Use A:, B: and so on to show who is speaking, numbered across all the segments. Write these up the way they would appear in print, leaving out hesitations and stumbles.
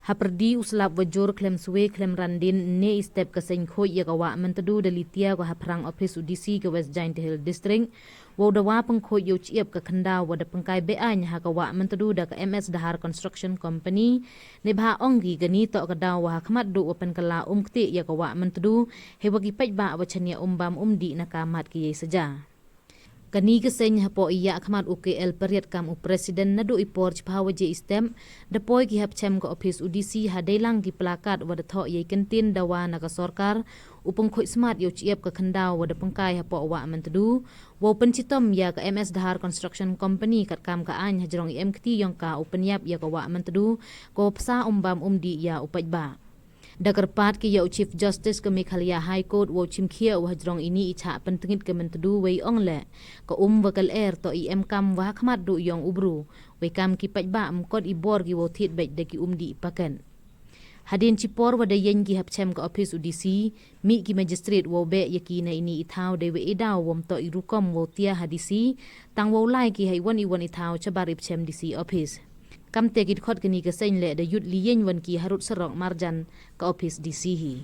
A: Haperdi uslap wajur klem suwe klem randin ne step kaseng khoi ya kawa mentadu dalitia ko haprang office udisi ke West Giant Hill District wo dawa pengkhoi yo chiep ka khanda wada pengkai BA nya kawa mentadu da ka MS Dahar Construction Company ne bha onggi gani to ka daw wa khmat du open kala kti ya kawa mentadu he wagi pej ba wachania umbam umdi na kamat ki saja. Kani keseng hapo iya akmat UKL periat kam presiden nadu ipor chpawa je istem depoi ki hap chem ko office UDC hadailang ki plakat wada tho ye kentin dawa na ka sorkar upang khoi smart yo chiep ka khandaw wada pangkai hapo wa mentadu wo pencitom ya ka MS Dahar Construction Company kat kam ka an hajrong MKT yang ka upenyap ya ka wa mentadu ko psa umbam umdi ya upajba. Dakarpat ki yau Chief Justice ke Meghalaya High Court wo chimkhia wa hajrong ini icha pentengit ke mentedu wei ongle ka wakal to im kam wa khmat du yong ubru wei kam ki pajba kod ibor ki wo thit bej de ki umdi pakan hadin chipor wada yen ki hapchem ka office UDC mi ki magistrate wo be yaki na ini ithau de we idaw wom to irukom wo tia hadisi tang wo lai ki haiwan iwan ithau chabarip chem DC office kam tegit khot kini ka sein le da yut liyen wan ki harut serok marjan ka office DC hi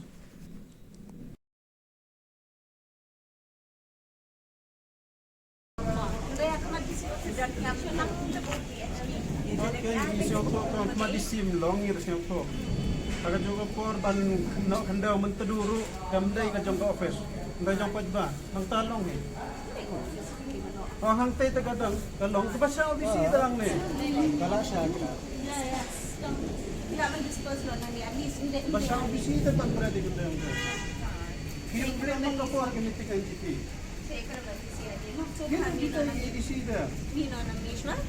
B: Agak juga korban nak kandau menteduru kamdai ka jong ka office ndai jong pajba hang talong ni hang tei tagadang kalong ke basya obisi dang ni kala sya
C: tidak mendispose lo nanti habis ini
B: basya obisi tetap berada di dalam tu film film ka por ke mitik ang tiki
C: saya kerja di sini maksud
B: dia
C: kami
B: kita di sini
C: Nino Namishwar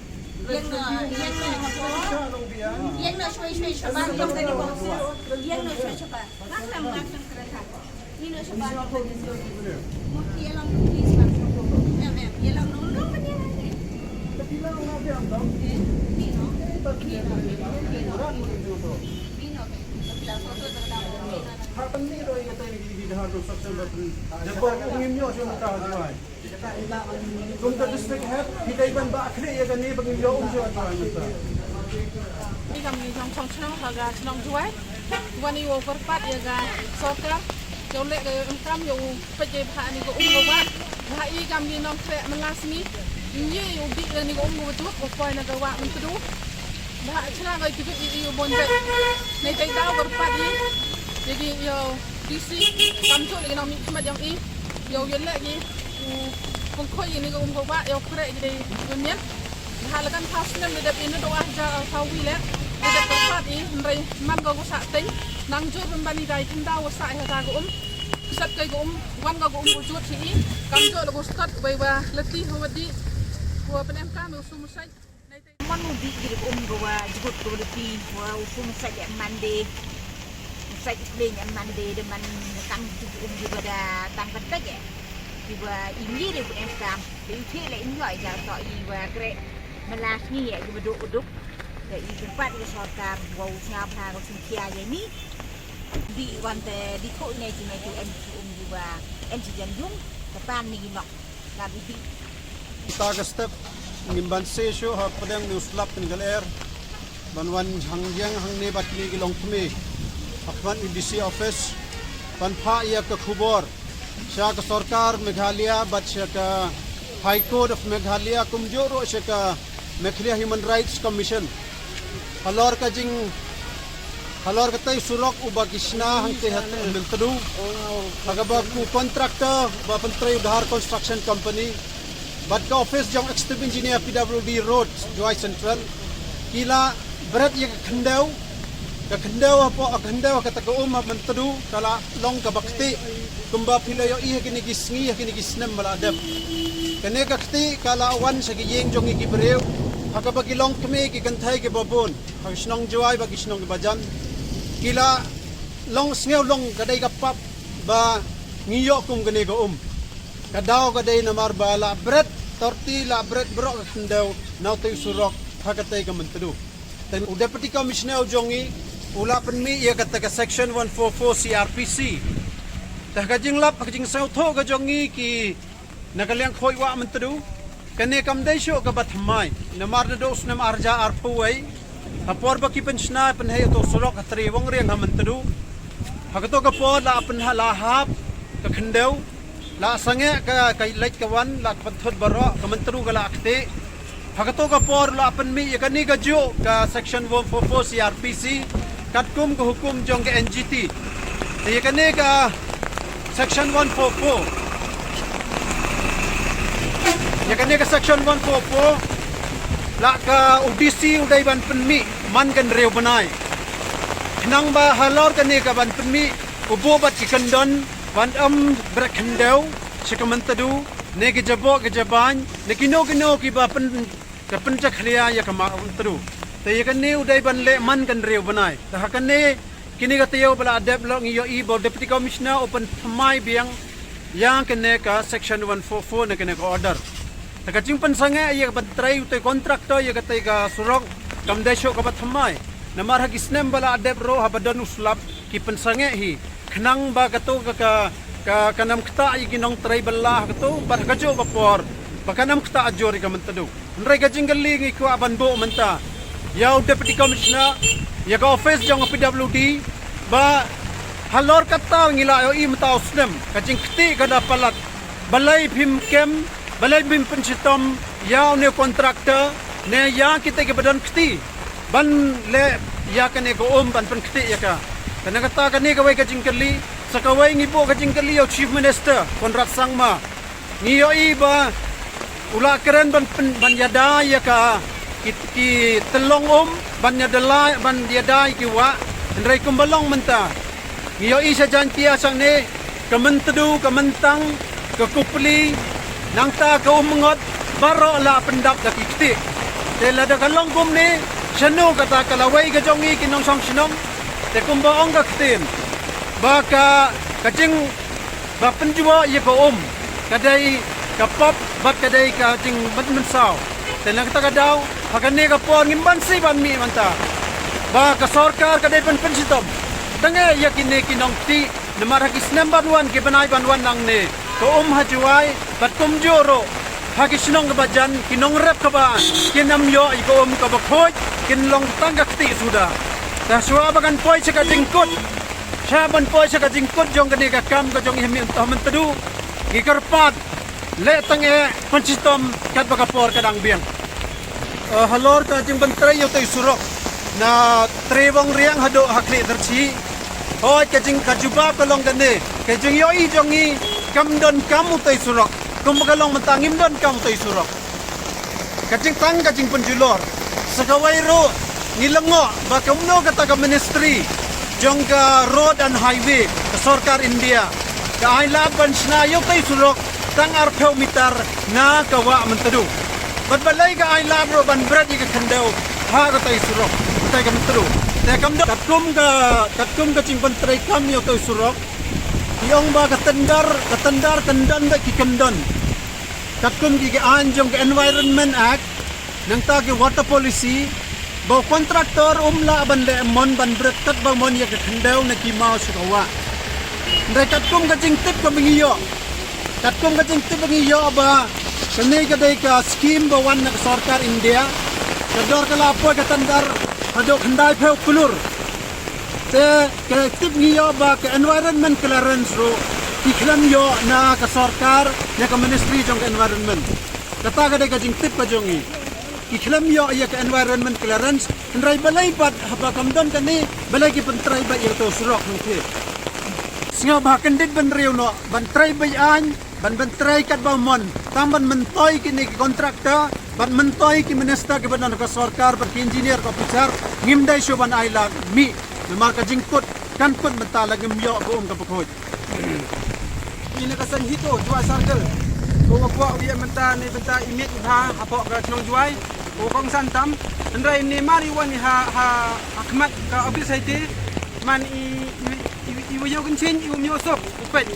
C: yang no shway shabat yang tadi bangsa yang no shway shabat ngakam kereta Nino shabat mungkin yang please yang nong dia lagi
B: bila orang dia am
C: Nino bila foto terdapat
B: happen ni roi kata ni di Dahar Construction Company jabor ungim nyo syo ta jawai kum ta district head hidai ban ba akhre ya kan ni bagi yo syo ta mata
D: ni kami trong trong chong haga chong juai wani wo perpat ya ga soka jole ga kam yo peje pha ni ko ba ha I kami nom tre melas ni ni yo di ni ko tu ko poi na ga wa tu ba chana ga ki yo bon be nei tai dau perpat ni jadi yo DC kam tu ni nom ni yang I yo yen lagi pengkhoi ni ko ba yo kre jadi dunia halakan khasnya medap ini doa aja tawi le medap perpat ini mrai man go sak ting nang jur membani dai tinda wa sak ha go sat kai go wan go wujud si kam jo lo stat bai wa leti hawadi wa penem kam usum sai
E: man di di go wa jgut go leti wa usum sai ya mande sai pleng ya mande de man kam juga da tang petek ya juga ini de penem kam di thile in yoi ja to I wa kre melas ni ya duduk dari tempat di sorkar wau siapa ko sintia ni di wante di ko ni ni tu juga janjung depan ni nok labi di
B: ta ka step ngimban se syo ha padang ni uslap ni galer banwan hangyang hangne batni gilong thme akwan DC office panpha ya ka khubor sya ka sorkar Meghalaya bat sya ka High Court of Meghalaya kumjoro sya ka Meghalaya Human Rights Commission halor kajing halor katay surok uba kisna hangte hat mentadu agaba ku kontraktor ba Pantray Dahar Construction Company bat ka office jong executive engineer PWD Road Joy Central kila berat ya khendau kata ka mentadu kala long ka bakti kumba pilayo I kini gisngi kini gisnem maladap kene kakti kala awan sa giyeng jong ikibreu hakabagilong kami kikantay ke babon hagisnong juay bagisnong bajan kila long sngew long kaday kapap ba ngiyo kung gani ko kadaw kaday na marbala bret tortilla bret bro kandaw naw tay surok hakatay ka mentadu then deputy commissioner jongi ula penmi ya kata ka section 144 CRPC tahkajing lap hakajing sautho ka jongi ki nakalyang khoi wa mentadu kane kam dai syo ka batmai namar na dos nam arja arpuai Hapor baki penshna penhay to surok hatri wong riang hamantadu. Hakato kapor la penhalahap ka khendeu la sange ka lait kawan la panthut baro kamantadu ka la akte. Hakato kapor la penmi yakani gajo ka section 144 CRPC katkum ka hukum jong ka NGT. Yakani ka section 144 yakani ka section 144 la ka UDC udai ban penmi man kan reu banai nang ba halor kan ka ban penmi ubo bat kikandon ban brak khendeu shikamentadu ne ki jabo ke jaban ne kino ki ba pen ka pencak khlia ya kama untru te yakani udai ban le man kan reu banai ta hakane kini ka teo bala adep lo ngiyo i bo deputy commissioner open phamai biang yang kene ka section 144 ne kene ka order takaching pansange ye bantrai utai kontraktor ye katai ka surok kamdesho ka bathamai namar hak isnem bala adep ro habadon uslap ki pansange hi khnang ba kato ka kanam kta i ginong trai balla kato bar kajo bapor bakanam kta ajori ka mantadu nrai ka jinggali ngi ko abanbo manta yaw deputy commissioner ya ka office jong PWD ba halor kata ngila yo i mata usnem kaching kti kada palat balai phim kem balai bim pensitom yaw ne kontraktor ne ya kita ke badan kti ban le ya kane ko ban pen kti ya ka kana kata kane ka wai ka jingkali sakawai ngibo ka jingkali yo chief minister kontrak sangma ngiyo i ba ula keren ban yada ya ka ki telong ban yadala ban yada ki wa ndrai kumbalong menta ngiyo i sa jantia sang ne kamantadu kamantang kakupli nang ta ka umangot baro la pendap da kiti te la da kalong kum ni shanu kata kalawai ka jongi kinong song sinom te kumba ong ka kitin baka kajing ba penjua ye pa kadai kapap bat kadai ka jing bat mensau te la kata kadaw hakane ka po ngimban si ban mi manta ba ka sarkar kadai pensitom tange yakine kinong ti namar hakis number 1 ke banai banwan nang ne ko hajuai bat kumjoro haki sinong kebajan kinong rep kebaan kinam yo iko ka bakhoj kinlong tanggak ti sudah dah suwa bagan poi saka jingkut saban poi saka jingkut jong kene ka kam ka jong hemi tamen tedu gikarpat le tange pensitom kat bakapor kadang biang halor ka jing bentrai yo tai surok na trewong riang hado hakli terci hoi ka jing kajubab kalong kene ka jing yo i jongi kamdon kamu tai surok kumbagalong mentangim don kamu tai surok kacing tang kacing penjulor sakawai ro nilengo bakamno kata ka ministry jongga road and highway ka sarkar India ka ailaban snayo tai surok tang arpeu mitar na kawa mentadu badbalai ka ailab ro ban brad ka khandeu ha ka tai surok tai ka mentadu te kamdo katkum kacing pentrai kam yo tai surok Yung ba katandar tendan da kikandon katkum ki anjong ke Environment Act nang ta ke water policy ba kontraktor umla ban le mon ban brekat ba mon ya ke khandau na ki mau sukawa ndai katkum ka jing tip ka bingiyo ba kane ka dai ka scheme ba wan na sarkar India kador kala po katandar hado khandai pheu kulur te ke tip ngiyo ba ke environment clearance ro iklam yo na ka sarkar na ka ministry jong environment kata ka de ka jing tip ka jongi iklam yo ya ka environment clearance ndrai balai pat haba kamdon kani balai ki pentrai ba yo to surok ngi singa ba kendit ban riu no ban trai ba an ban trai kat ba mon tamban mentoi kini kontraktor ban mentoi ki minister ke badan ka sarkar ba ki engineer ka officer ngimdai sho ban aila mi namar ka jingkut kan pun mentalag ngyo ko ka pukoj ina kasan hito jua sarkel ko ko wi menta ni benta imit ha apok ka nong juai ko kong santam ndrai ni mari wani ha akmat ka office haiti man i yo kan chen i myo sok upet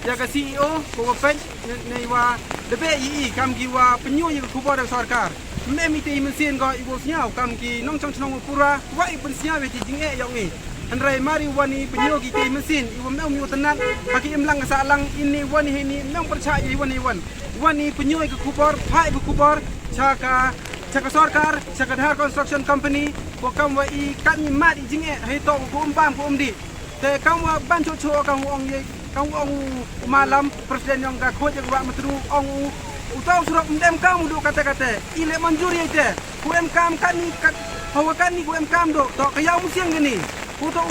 B: ya ka CEO ko upet nei wa debe i kam ki wa penyu yi ku bo sarkar me mi te mesin ko ibu siau kam ki nong chong chong pura wa i pen siau ti jing e yong ni andrai mari wani penyo ki te mesin ibu me mi tenan kaki imlang sa lang ini wani ni nong percaya wani penyo ke kubor phai ke kubor cha ka
F: Cakap sorkar, Sekretariat Construction Company, bukan wa I kami mat I jinge, hito ku umpam ku umdi. Te kamu bantu cuci kamu ong malam presiden yang gak kuat juga menteri ong utau surat mendem kamu duk kata-kata. Ile manjuri itu. Ku MKM kami hawa kami ku MKM duk. Tok kaya musiang gini. Untuk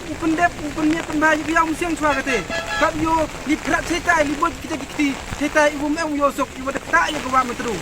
F: upendep upenya pembayi kaya musiang cua kata. Kap yo liprat cetai libut kita cetai ibu mem yosok ibu tak ya gua menteri.